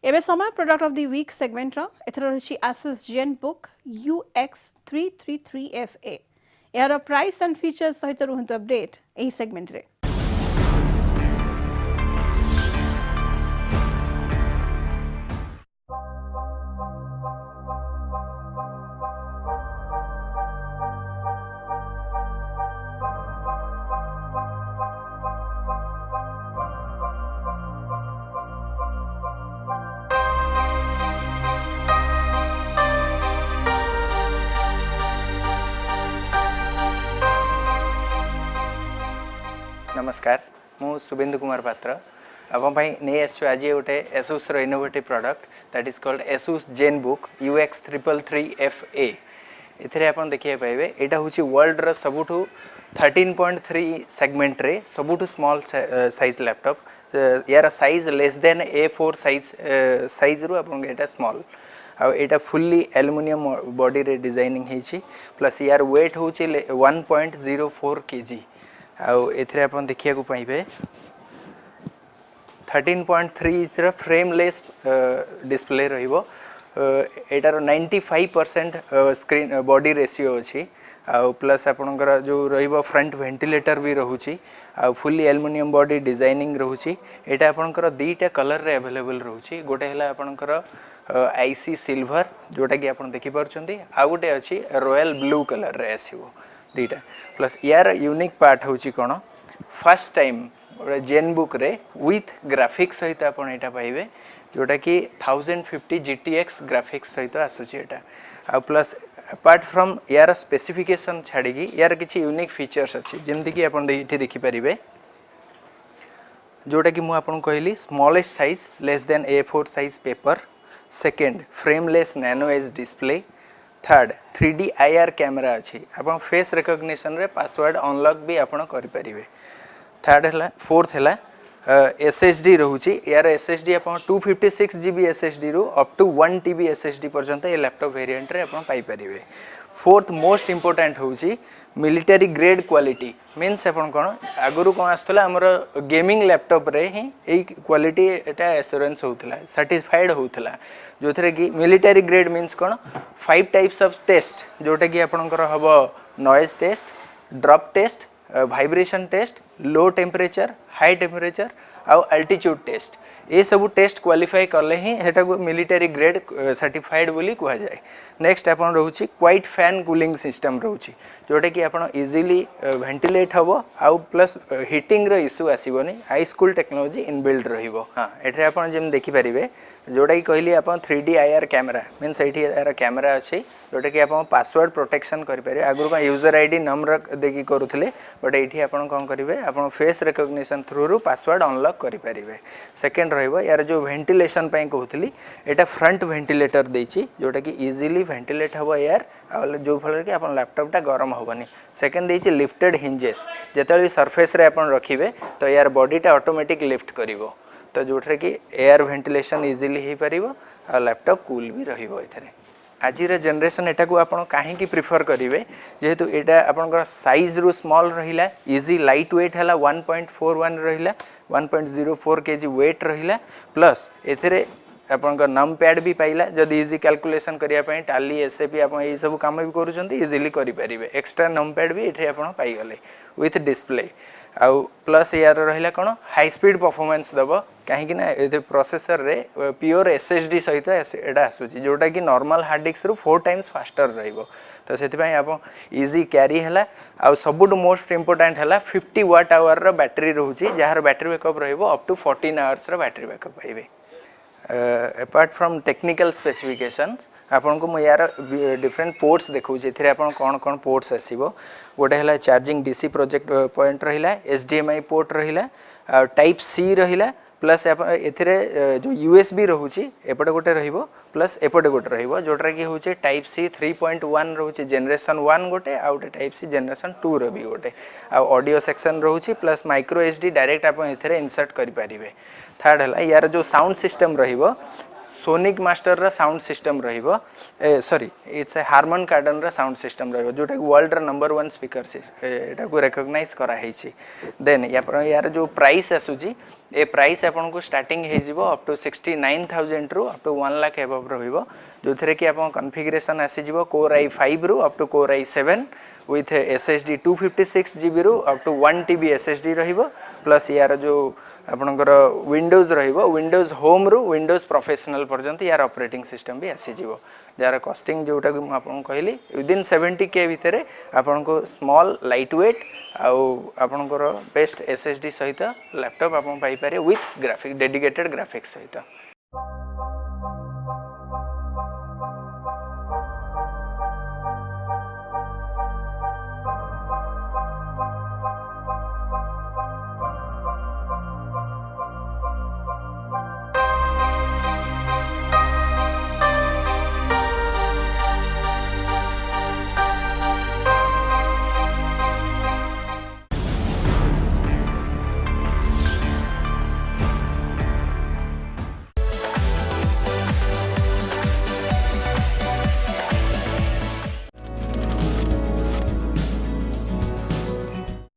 एबे समय product of the week segment रो एथर रही आसुस जेनबुक UX333FA यार प्राइस एंड फीचर्स सहित रुहंतु अपडेट एही सेगमेंट रे। नमस्कार मु शुभेन्दु कुमार पात्र आपण भाई नहीं आसो आज गोटे Asus innovative product that is called Asus Zenbook UX333FA एथिरे आपण देखिए पाइबे एटा होची वर्ल्ड रो सबुठु 13.3 सेगमेंट रे सबुठु स्मॉल साइज लैपटॉप यार size less than A4 size रो आपण एटा स्मॉल आ एटा फुल्ली एल्युमिनियम बॉडी रे डिजाइनिंग हेची प्लस यार वेट होची 1.04 kg आउ एथिरे आपण देखिया को पाइबे 13.3 इंच रा फ्रेमलेस डिस्प्ले रहिबो एटार 95% स्क्रीन बॉडी रेशियो अछि आउ प्लस आपनकर जो रहिबो फ्रंट वेंटिलेटर भी रहूची आउ फुल्ली एल्युमिनियम बॉडी डिजाइनिंग रहूची एटा आपनकर दीटा कलर रे अवेलेबल रहूची गोटे हला आपनकर आईसी सिल्वर जोटा कि आपण देखि परचंदी आ गोटे अछि रॉयल ब्लू कलर रे आसीबो दीटा प्लस यार यूनिक पार्ट होची कोन फर्स्ट टाइम जेनबुक रे विथ ग्राफिक्स सहित आपण एटा पाइबे जोटा कि 1050 GTX ग्राफिक्स सहित आसुची एटा आ प्लस अपार्ट फ्रॉम यार स्पेसिफिकेशन छाड़ी की यार किछि यूनिक फीचर्स अछि जेमति कि आपण एठी देखि परिबे जोटा कि मु आपण कहली smallest size less than A4 size paper second frameless nano edge display third 3D IR camera अच्छी आप फेस रिकॉग्निशन रे पासवर्ड अनलॉक भी आपण करि परिबे थर्ड है फोर्थ है SSD रहूची यार SSD आप 256 GB SSD रू अप टू 1 TB SSD पर्यंत ये लैपटॉप वेरिएंट रे आपण पाई परिबे फोर्थ मोस्ट इंपोर्टेंट होची मिलिटरी ग्रेड क्वालिटी मीन्स आपण कोन आगुरु कोन आस्तला हमर गेमिंग लैपटॉप रे ही एई क्वालिटी एटा एश्योरेंस होतला सर्टिफाइड होतला जोथरे कि मिलिटरी ग्रेड मीन्स कोन 5 टाइप्स ऑफ टेस्ट जोटा कि आपनकर हबो noise test drop test vibration test low temperature high temperature आउ अल्टीट्यूड टेस्ट ये सब टेस्ट क्वालिफाई करले ही हेटा को मिलिटरी ग्रेड सर्टिफाइड बोली कहा जाए नेक्स्ट आपन रहउची क्वाइट फैन कूलिंग सिस्टम रहउची जोटा कि आपन इजीली वेंटिलेट हबो आउ प्लस हीटिंग रो इशू आसीबोनी हाई स्कूल टेक्नोलॉजी इनबिल्ड रहिबो हां एठरे आपन जेम देखि परिबे जोटा कि कहली आपन 3D IR कैमरा मींस एठी यार कैमरा अछि जोटा कि आपन पासवर्ड प्रोटेक्शन करि परिबे आगुर का यूजर आईडी नंबर देखि करूथले बट एठी आपन कोन करिवे आपन फेस रिकॉग्निशन थ्रू रू पासवर्ड अनलॉक करि परिबे सेकंड रहइबो यार जो वेंटिलेशन पई कहउथली एटा फ्रंट वेंटिलेटर देछि जोटा कि इजीली वेंटिलेट हबो एयर और जो फल कि आपन लैपटॉप टा गरम होबनी सेकंड देछि लिफ्टेड हिंजेस जेतले सरफेस रे आपन रखिबे तो यार बॉडी टा ऑटोमेटिक लिफ्ट करिवो तो जोठरे कि एयर वेंटिलेशन इजीली ही परिबो और लैपटॉप कूल भी रहिबो एथरे आजिर जनरेशन एटा को आपण काहे की प्रिफर करिवे जेहेतु एटा आपनकर साइज रु स्मॉल रहिला इजी लाइट वेट हला 1.41 रहिला 1.04 kg वेट रहिला प्लस एथरे आपनकर नम पैड भी पाइला जदि इजी कैलकुलेशन करिया पई टाली एसएपी आपण ए सब काम भी करू जंती इजीली करि परिबे एक्स्ट्रा नम पैड भी एठे आपण पाई गले विथ डिस्प्ले आउ प्लस यार रहिला कोन हाई स्पीड परफॉर्मेंस दबो काहे कि ना ए प्रोसेसर रे प्योर SSD सहित एटा आसुची जोटा कि नॉर्मल हार्ड डिस्क रु 4 टाइम्स फास्टर रहिबो तो सेति पई आप इजी कैरी हला आउ सबुट मोस्ट इंपोर्टेंट हला 50 वाट आवर रो बैटरी रहूची जहार बैटरी बैकअप रहिबो अप टू 14 आवर्स रो बैटरी बैकअप पाइबे अपार्ट फ्रॉम टेक्निकल स्पेसिफिकेशंस आपन को यार डिफरेंट पोर्ट्स देखौ जेथिरे आपन कोन कोन पोर्ट्स आसीबो गोटे हला चार्जिंग डीसी प्रोजेक्ट पॉइंट रहिला HDMI पोर्ट रहिला टाइप सी रहिला प्लस एथिरे जो USB रहूची एपटे गोटे रहिबो प्लस एपटे गोटे रहिबो जोटरा कि होचे टाइप सी 3.1 रहूची जनरेशन 1 गोटे आउट टाइप सी जनरेशन 2 रो भी गोटे आ ऑडियो सेक्शन रहूची प्लस माइक्रो SD डायरेक्ट आपन एथिरे इंसर्ट करि परिबे थर्ड हला यार जो साउंड सिस्टम रहिबो सोनिक मास्टर रा साउंड सिस्टम रहिबो sorry it's a Harman Kardon रा साउंड सिस्टम रहिबो जोटा वर्ल्ड रा नंबर 1 स्पीकर से एटा को रिकॉग्नाइज करा हेछि देन यार जो प्राइस आसुजी ए प्राइस आपन को स्टार्टिंग हे जिवो अप टू 69000 रु अप टू 1 लाख एबव रहिबो जो थरे कि आपन कॉन्फ़िगरेशन आसी जिवो Core i5 रु up to Core i7 with SSD 256 GB रु अप टू 1 TB SSD रहिबो प्लस यार जो आपनकर विंडोज रहिबो विंडोज होम रु विंडोज प्रोफेशनल पर्यंत यार ऑपरेटिंग सिस्टम भी आसी जिवो जार कॉस्टिंग जोटा कि आपन कहली विदिन 70K भितरे आपन को स्मॉल लाइट वेट आउ आपनकर बेस्ट SSD सहित लैपटॉप आपन पाई पारे विथ ग्राफिक डेडिकेटेड ग्राफिक्स सहित।